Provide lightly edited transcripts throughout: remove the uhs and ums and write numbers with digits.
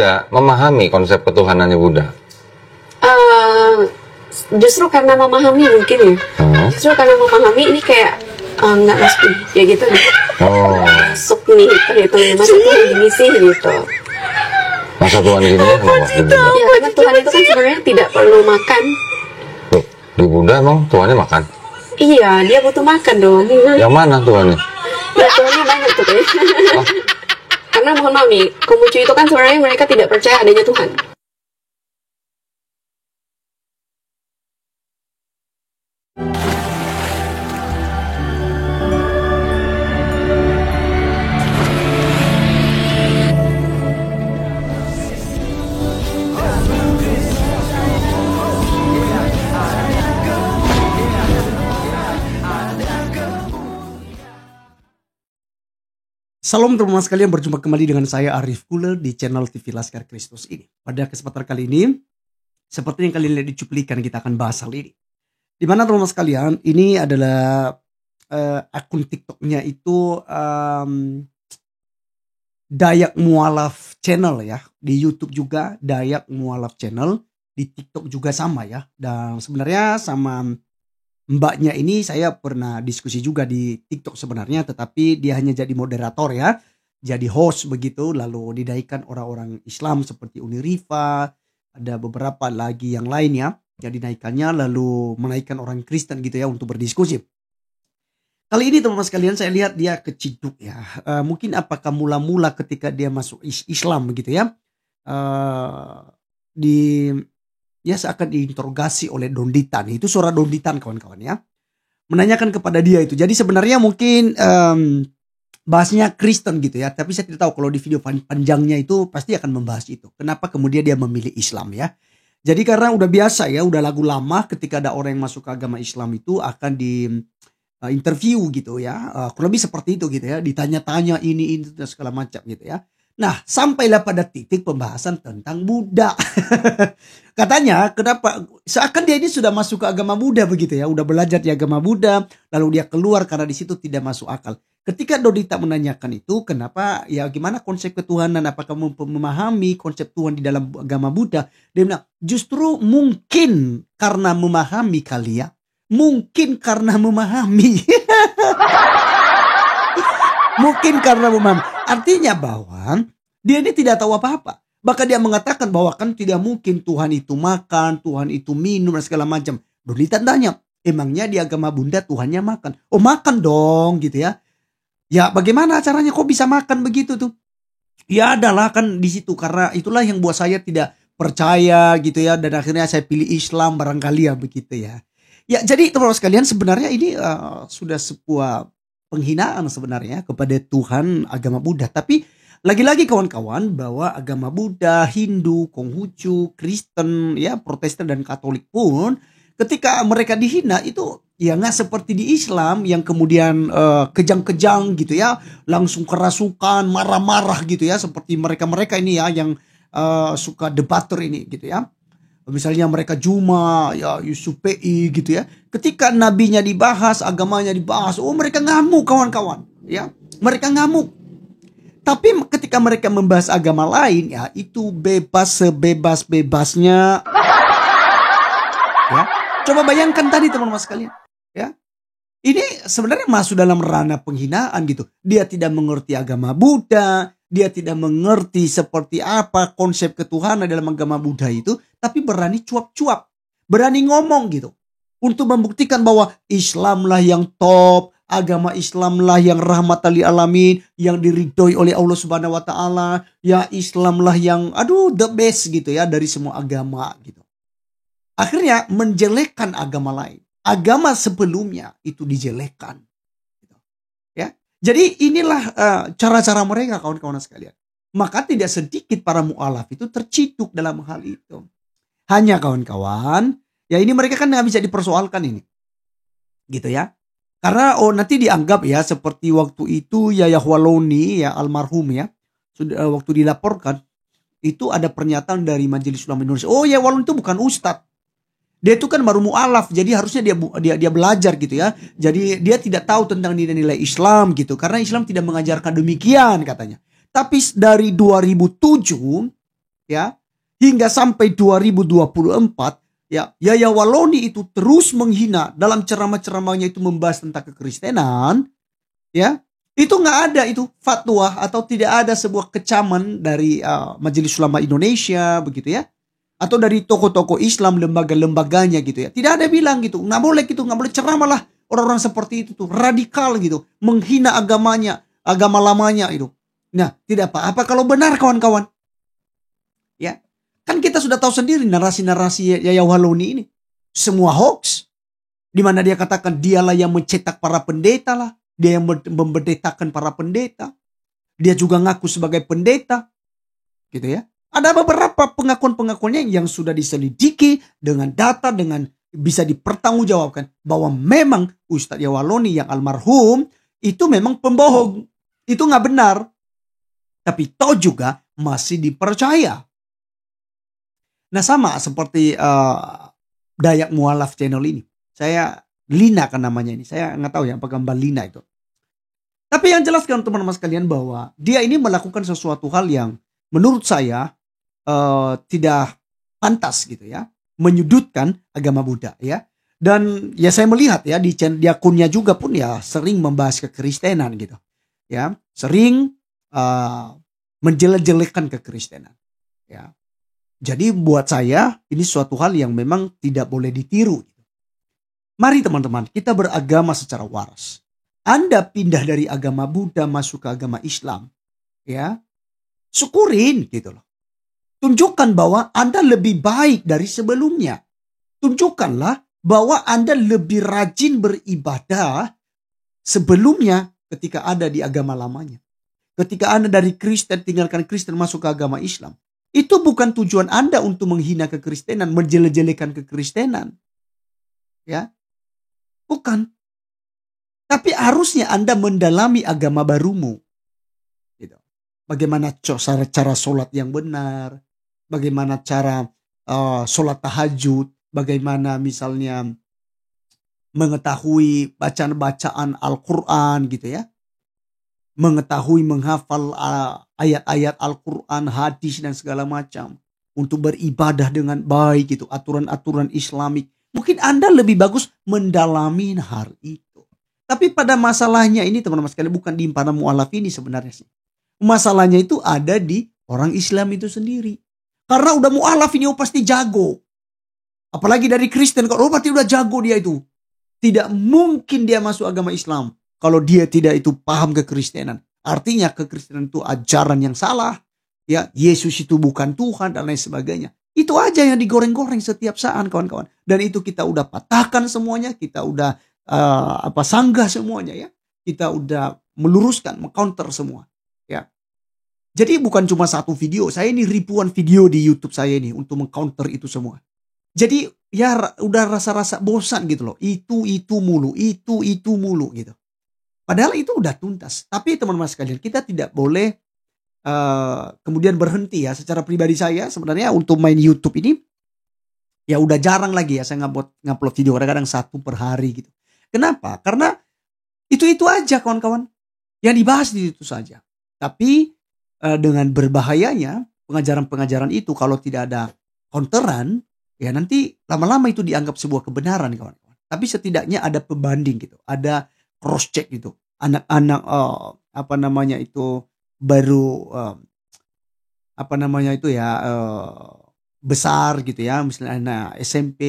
Buddha memahami konsep ketuhanannya Buddha? Justru karena memahami mungkin ya. Justru karena memahami ini kayak nggak masuk ya gitu nih. Masuk nih perhitungan masa Tuhan gini sih gitu. Masa Tuhan gini ya? Ya karena Tuhan itu kan sebenarnya tidak perlu makan. Loh, di Buddha emang Tuhannya makan? Iya, dia butuh makan dong. Yang mana Tuhannya? Ya Tuhannya banyak tuh kayaknya. Karena mohon maaf nih, Konghucu itu kan sebenarnya mereka tidak percaya adanya Tuhan. Salam teman-teman sekalian, berjumpa kembali dengan saya Arif Kule di channel TV Laskar Kristus ini. Pada kesempatan kali ini, seperti yang kalian lihat di cuplikan, kita akan bahas hal ini. Dimana teman-teman sekalian, ini adalah akun TikToknya itu Dayak Mualaf Channel ya. Di YouTube juga Dayak Mualaf Channel, di TikTok juga sama ya. Dan sebenarnya sama mbaknya ini saya pernah diskusi juga di TikTok sebenarnya, tetapi dia hanya jadi moderator ya, jadi host begitu, lalu dinaikkan orang-orang Islam seperti Uni Rifa, ada beberapa lagi yang lainnya, jadi naikannya lalu menaikkan orang Kristen gitu ya untuk berdiskusi. Kali ini teman-teman sekalian saya lihat dia keciduk ya, mungkin apakah mula-mula ketika dia masuk Islam gitu ya, dia seakan diinterogasi oleh Don Ditan. Itu suara Don Ditan kawan-kawan ya. Menanyakan kepada dia itu. Jadi sebenarnya mungkin bahasnya Kristen gitu ya. Tapi saya tidak tahu kalau di video panjangnya itu pasti akan membahas itu. Kenapa kemudian dia memilih Islam ya. Jadi karena udah biasa ya. Udah lagu lama ketika ada orang yang masuk ke agama Islam itu akan di interview gitu ya. Kurang lebih seperti itu gitu ya. Ditanya-tanya ini dan segala macam gitu ya. Nah, sampailah pada titik pembahasan tentang Buddha. Katanya, kenapa? Seakan dia ini sudah masuk ke agama Buddha begitu ya. Udah belajar di agama Buddha, lalu dia keluar karena di situ tidak masuk akal. Ketika Dodita menanyakan itu, kenapa? Ya gimana konsep ketuhanan? Apakah memahami konsep Tuhan di dalam agama Buddha? Dia bilang, justru mungkin karena memahami kali ya. Mungkin karena memahami. Mungkin karena memahami. Artinya bahwa dia ini tidak tahu apa-apa. Bahkan dia mengatakan bahwa kan tidak mungkin Tuhan itu makan, Tuhan itu minum dan segala macam. Dodita tanya, emangnya di agama Buddha Tuhannya makan? Oh makan dong gitu ya. Ya bagaimana caranya kok bisa makan begitu tuh? Ya adalah kan di situ, karena itulah yang buat saya tidak percaya gitu ya. Dan akhirnya saya pilih Islam barangkali ya begitu ya. Ya jadi teman-teman sekalian, sebenarnya ini sudah sebuah penghinaan sebenarnya kepada Tuhan agama Buddha. Tapi lagi-lagi kawan-kawan, bahwa agama Buddha, Hindu, Konghucu, Kristen, ya Protestan dan Katolik pun ketika mereka dihina itu ya nggak seperti di Islam yang kemudian kejang-kejang gitu ya, langsung kerasukan, marah-marah gitu ya, seperti mereka-mereka ini ya yang suka debater ini gitu ya. Misalnya mereka Juma, ya Yusuf PI gitu ya. Ketika nabinya dibahas, agamanya dibahas, oh mereka ngamuk kawan-kawan, ya. Mereka ngamuk. Tapi ketika mereka membahas agama lain, ya itu bebas sebebas-bebasnya. Ya. Coba bayangkan tadi teman-teman sekalian, ya. Ini sebenarnya masuk dalam ranah penghinaan gitu. Dia tidak mengerti agama Buddha. Dia tidak mengerti seperti apa konsep ketuhanan dalam agama Buddha itu. Tapi berani cuap-cuap. Berani ngomong gitu. Untuk membuktikan bahwa Islamlah yang top. Agama Islamlah yang rahmatan lil alamin. Yang diridhoi oleh Allah subhanahu wa ta'ala. Ya Islamlah yang the best gitu ya. Dari semua agama gitu. Akhirnya menjelekkan agama lain. Agama sebelumnya itu dijelekkan. Ya. Jadi inilah cara-cara mereka kawan-kawan sekalian. Maka tidak sedikit para mu'alaf itu terciduk dalam hal itu. Hanya kawan-kawan, ya ini mereka kan nggak bisa dipersoalkan ini. Gitu ya. Karena nanti dianggap ya seperti waktu itu Yahya Waloni ya almarhum ya. Sudah waktu dilaporkan itu ada pernyataan dari Majelis Ulama Indonesia. Oh ya Waloni itu bukan ustadz. Dia itu kan baru mu'alaf, jadi harusnya dia belajar gitu ya. Jadi dia tidak tahu tentang nilai-nilai Islam gitu. Karena Islam tidak mengajarkan demikian katanya. Tapi dari 2007 ya, hingga sampai 2024, ya, Yaya Waloni itu terus menghina dalam ceramah-ceramahnya itu membahas tentang kekristenan, ya, itu nggak ada itu fatwa atau tidak ada sebuah kecaman dari Majelis Ulama Indonesia begitu ya, atau dari tokoh-tokoh Islam lembaga-lembaganya gitu ya, tidak ada bilang gitu, nggak boleh gitu, nggak boleh ceramah lah orang-orang seperti itu tuh radikal gitu, menghina agamanya, agama lamanya itu. Nah, tidak apa-apa kalau benar kawan-kawan, ya. Kan kita sudah tahu sendiri narasi-narasi Yaya Waloni ini. Semua hoax. Di mana dia katakan dialah yang mencetak para pendeta lah. Dia yang membendetakan para pendeta. Dia juga ngaku sebagai pendeta. Gitu ya. Ada beberapa pengakuan-pengakuannya yang sudah diselidiki dengan data, dengan bisa dipertanggungjawabkan. Bahwa memang Ustadz Yaya Waloni yang almarhum itu memang pembohong. Itu nggak benar. Tapi toh juga masih dipercaya. Nah, sama seperti Dayak Mualaf channel ini. Saya Lina kan namanya ini. Saya nggak tahu ya apakah Mbak Lina itu. Tapi yang jelas kan teman-teman sekalian bahwa dia ini melakukan sesuatu hal yang menurut saya tidak pantas gitu ya. Menyudutkan agama Buddha ya. Dan ya saya melihat ya di akunnya juga pun ya sering membahas kekristenan gitu. Ya, sering menjelek-jelekan kekristenan. Ya. Jadi buat saya ini suatu hal yang memang tidak boleh ditiru. Mari teman-teman kita beragama secara waras. Anda pindah dari agama Buddha masuk ke agama Islam. Ya, syukurin gitu loh. Tunjukkan bahwa Anda lebih baik dari sebelumnya. Tunjukkanlah bahwa Anda lebih rajin beribadah sebelumnya ketika ada di agama lamanya. Ketika Anda dari Kristen tinggalkan Kristen masuk ke agama Islam. Itu bukan tujuan Anda untuk menghina kekristenan, menjelek-jelekan kekristenan. Ya. Bukan. Tapi harusnya Anda mendalami agama barumu. Gitu. Bagaimana cara sholat yang benar, bagaimana cara sholat tahajud, bagaimana misalnya mengetahui bacaan-bacaan Al-Quran gitu ya. Mengetahui, menghafal ayat-ayat Al-Quran, hadis dan segala macam. Untuk beribadah dengan baik gitu. Aturan-aturan Islamik. Mungkin Anda lebih bagus mendalami hal itu. Tapi pada masalahnya ini teman-teman sekalian bukan di para mu'alaf ini sebenarnya sih. Masalahnya itu ada di orang Islam itu sendiri. Karena udah mu'alaf ini pasti jago. Apalagi dari Kristen. Kalau pasti udah jago dia itu. Tidak mungkin dia masuk agama Islam. Kalau dia tidak itu paham kekristenan. Artinya kekristenan itu ajaran yang salah. Ya, Yesus itu bukan Tuhan dan lain sebagainya. Itu aja yang digoreng-goreng setiap saat kawan-kawan. Dan itu kita udah patahkan semuanya. Kita udah sanggah semuanya ya. Kita udah meluruskan, mengcounter semua. Ya. Jadi bukan cuma satu video. Saya ini ribuan video di YouTube saya ini untuk mengcounter itu semua. Jadi ya udah rasa-rasa bosan gitu loh. Itu mulu gitu. Padahal itu udah tuntas. Tapi teman-teman sekalian, kita tidak boleh kemudian berhenti ya. Secara pribadi saya sebenarnya untuk main YouTube ini ya udah jarang lagi ya saya ngupload video. Kadang-kadang 1 per hari gitu. Kenapa? Karena itu aja kawan-kawan. Yang dibahas di itu saja. Tapi dengan berbahayanya pengajaran-pengajaran itu kalau tidak ada counteran, ya nanti lama-lama itu dianggap sebuah kebenaran kawan-kawan. Tapi setidaknya ada pembanding gitu. Ada cross check gitu. Anak-anak baru besar gitu ya, misalnya anak SMP,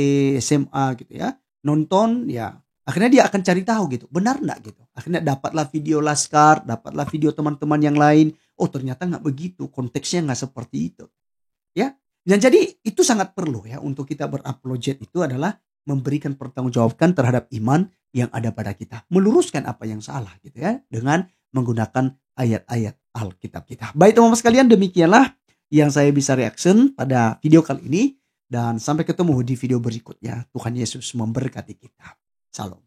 SMA gitu ya, nonton ya, akhirnya dia akan cari tahu gitu, benar enggak gitu. Akhirnya dapatlah video Laskar, dapatlah video teman-teman yang lain. Oh ternyata nggak begitu, konteksnya nggak seperti itu. Ya, dan jadi itu sangat perlu ya untuk kita berapologet itu adalah memberikan pertanggungjawaban terhadap iman yang ada pada kita. Meluruskan apa yang salah gitu ya. Dengan menggunakan ayat-ayat Alkitab kita. Baik teman-teman sekalian, demikianlah yang saya bisa reaction pada video kali ini. Dan sampai ketemu di video berikutnya. Tuhan Yesus memberkati kita. Salam.